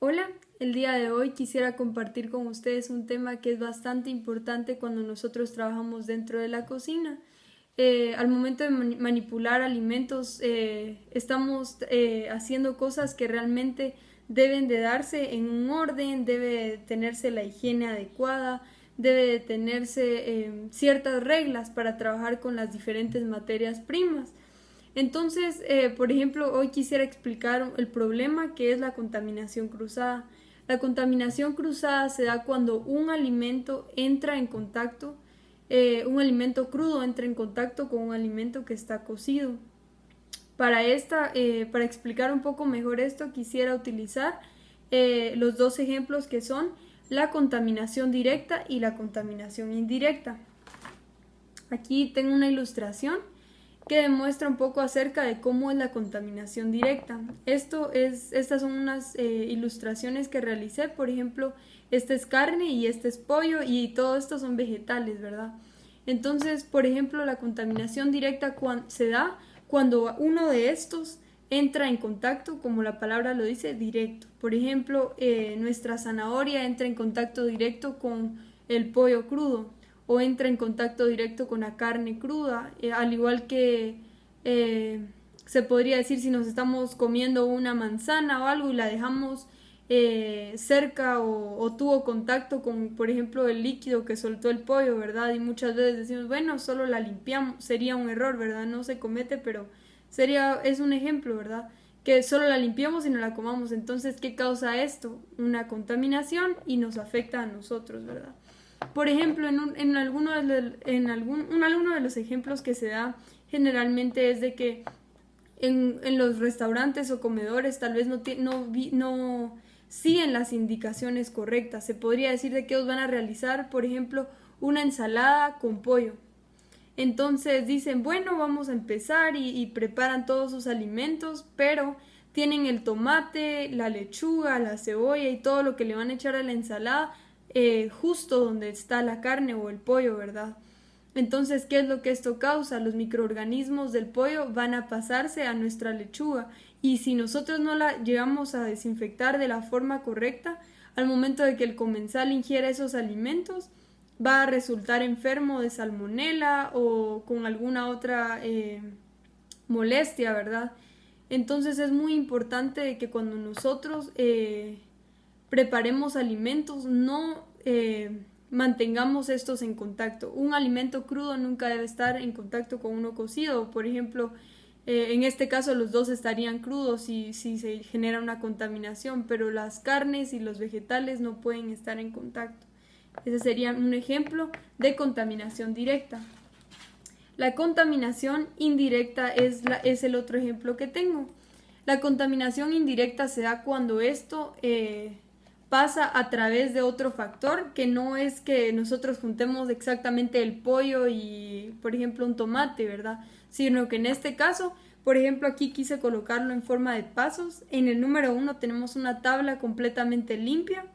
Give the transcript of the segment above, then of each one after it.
Hola, el día de hoy quisiera compartir con ustedes un tema que es bastante importante cuando nosotros trabajamos dentro de la cocina. Al momento de manipular alimentos, estamos haciendo cosas que realmente deben de darse en un orden, debe de tenerse la higiene adecuada, debe de tenerse ciertas reglas para trabajar con las diferentes materias primas. Entonces, por ejemplo, hoy quisiera explicar el problema que es la contaminación cruzada. La contaminación cruzada se da cuando un alimento entra en contacto, un alimento crudo entra en contacto con un alimento que está cocido. Para explicar un poco mejor esto, quisiera utilizar los dos ejemplos que son la contaminación directa y la contaminación indirecta. Aquí tengo una ilustración que demuestra un poco acerca de cómo es la contaminación directa. Estas son unas ilustraciones que realicé, por ejemplo, esta es carne y este es pollo y todo esto son vegetales, ¿verdad? Entonces, por ejemplo, la contaminación directa se da cuando uno de estos entra en contacto, como la palabra lo dice, directo. Por ejemplo, nuestra zanahoria entra en contacto directo con el pollo crudo o entra en contacto directo con la carne cruda, al igual que se podría decir si nos estamos comiendo una manzana o algo y la dejamos cerca o tuvo contacto con, por ejemplo, el líquido que soltó el pollo, ¿verdad? Y muchas veces decimos, bueno, solo la limpiamos, sería un error, ¿verdad? No se comete, pero es un ejemplo, ¿verdad? Que solo la limpiamos y no la comamos. Entonces, ¿qué causa esto? Una contaminación y nos afecta a nosotros, ¿verdad? Por ejemplo, en alguno de los ejemplos que se da generalmente es de que en los restaurantes o comedores tal vez no siguen las indicaciones correctas. Se podría decir de que ellos van a realizar, por ejemplo, una ensalada con pollo. Entonces dicen, bueno, vamos a empezar y preparan todos sus alimentos, pero tienen el tomate, la lechuga, la cebolla y todo lo que le van a echar a la ensalada justo donde está la carne o el pollo, ¿verdad? Entonces, ¿qué es lo que esto causa? Los microorganismos del pollo van a pasarse a nuestra lechuga y si nosotros no la llegamos a desinfectar de la forma correcta, al momento de que el comensal ingiera esos alimentos, va a resultar enfermo de salmonela o con alguna otra molestia, ¿verdad? Entonces es muy importante que cuando nosotros preparemos alimentos no mantengamos estos en contacto. Un alimento crudo nunca debe estar en contacto con uno cocido. Por ejemplo, en este caso los dos estarían crudos si se genera una contaminación, pero las carnes y los vegetales no pueden estar en contacto. Ese sería un ejemplo de contaminación directa. La contaminación indirecta es el otro ejemplo que tengo. La contaminación indirecta se da cuando esto pasa a través de otro factor, que no es que nosotros juntemos exactamente el pollo y, por ejemplo, un tomate, ¿verdad? Sino que en este caso, por ejemplo, aquí quise colocarlo en forma de pasos. En el número 1 tenemos una tabla completamente limpia.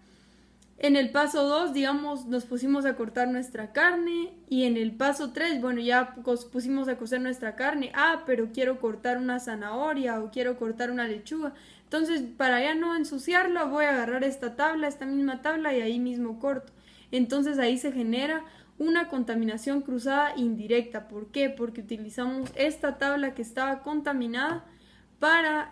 En el paso 2, digamos, nos pusimos a cortar nuestra carne y en el paso 3, bueno, ya pusimos a cocer nuestra carne. Pero quiero cortar una zanahoria o quiero cortar una lechuga. Entonces, para ya no ensuciarla, voy a agarrar esta misma tabla y ahí mismo corto. Entonces, ahí se genera una contaminación cruzada indirecta. ¿Por qué? Porque utilizamos esta tabla que estaba contaminada para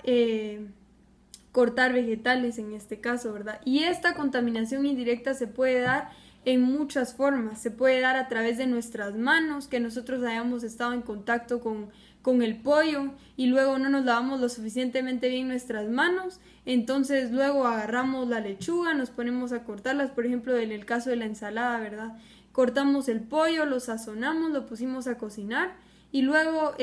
cortar vegetales en este caso, ¿verdad? Y esta contaminación indirecta se puede dar en muchas formas. Se puede dar a través de nuestras manos, que nosotros hayamos estado en contacto con el pollo y luego no nos lavamos lo suficientemente bien nuestras manos, entonces luego agarramos la lechuga, nos ponemos a cortarlas, por ejemplo en el caso de la ensalada, ¿verdad? Cortamos el pollo, lo sazonamos, lo pusimos a cocinar y luego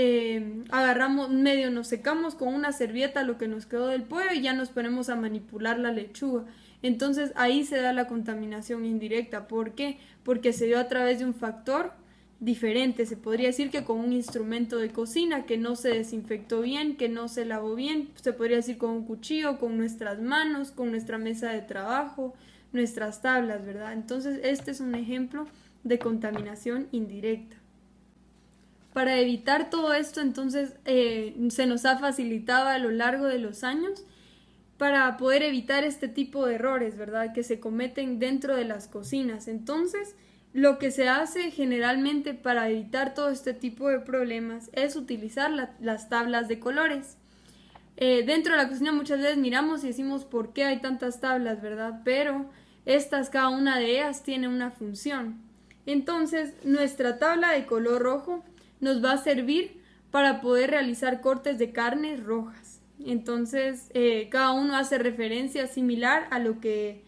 agarramos, medio nos secamos con una servilleta lo que nos quedó del pollo y ya nos ponemos a manipular la lechuga. Entonces ahí se da la contaminación indirecta. ¿Por qué? Porque se dio a través de un factor diferente. Se podría decir que con un instrumento de cocina que no se desinfectó bien, que no se lavó bien. Se podría decir con un cuchillo, con nuestras manos, con nuestra mesa de trabajo, nuestras tablas, ¿verdad? Entonces este es un ejemplo de contaminación indirecta. Para evitar todo esto, entonces se nos ha facilitado a lo largo de los años para poder evitar este tipo de errores, ¿verdad? Que se cometen dentro de las cocinas. Entonces, lo que se hace generalmente para evitar todo este tipo de problemas es utilizar las tablas de colores. Dentro de la cocina muchas veces miramos y decimos por qué hay tantas tablas, ¿verdad? Pero cada una de ellas tiene una función. Entonces, nuestra tabla de color rojo nos va a servir para poder realizar cortes de carnes rojas. Entonces, cada uno hace referencia similar a lo que,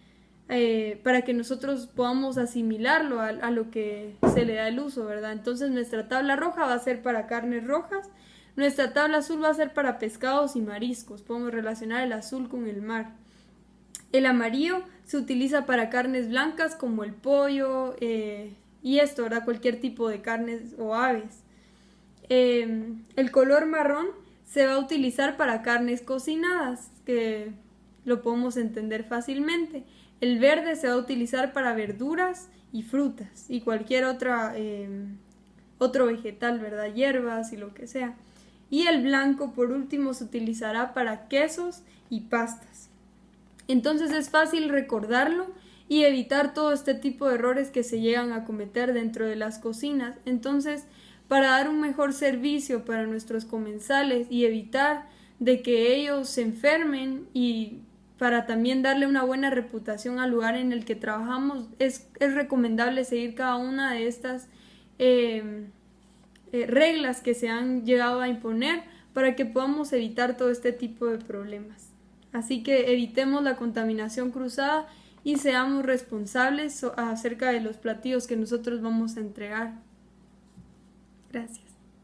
para que nosotros podamos asimilarlo a lo que se le da el uso, ¿verdad? Entonces, nuestra tabla roja va a ser para carnes rojas, nuestra tabla azul va a ser para pescados y mariscos. Podemos relacionar el azul con el mar. El amarillo se utiliza para carnes blancas como el pollo y esto, ¿verdad? Cualquier tipo de carnes o aves. El color marrón se va a utilizar para carnes cocinadas, que lo podemos entender fácilmente. El verde se va a utilizar para verduras y frutas y cualquier otro vegetal, ¿verdad? Hierbas y lo que sea. Y el blanco, por último, se utilizará para quesos y pastas. Entonces es fácil recordarlo y evitar todo este tipo de errores que se llegan a cometer dentro de las cocinas. Entonces, para dar un mejor servicio para nuestros comensales y evitar de que ellos se enfermen y para también darle una buena reputación al lugar en el que trabajamos, es recomendable seguir cada una de estas reglas que se han llegado a imponer para que podamos evitar todo este tipo de problemas. Así que evitemos la contaminación cruzada y seamos responsables acerca de los platillos que nosotros vamos a entregar. Gracias.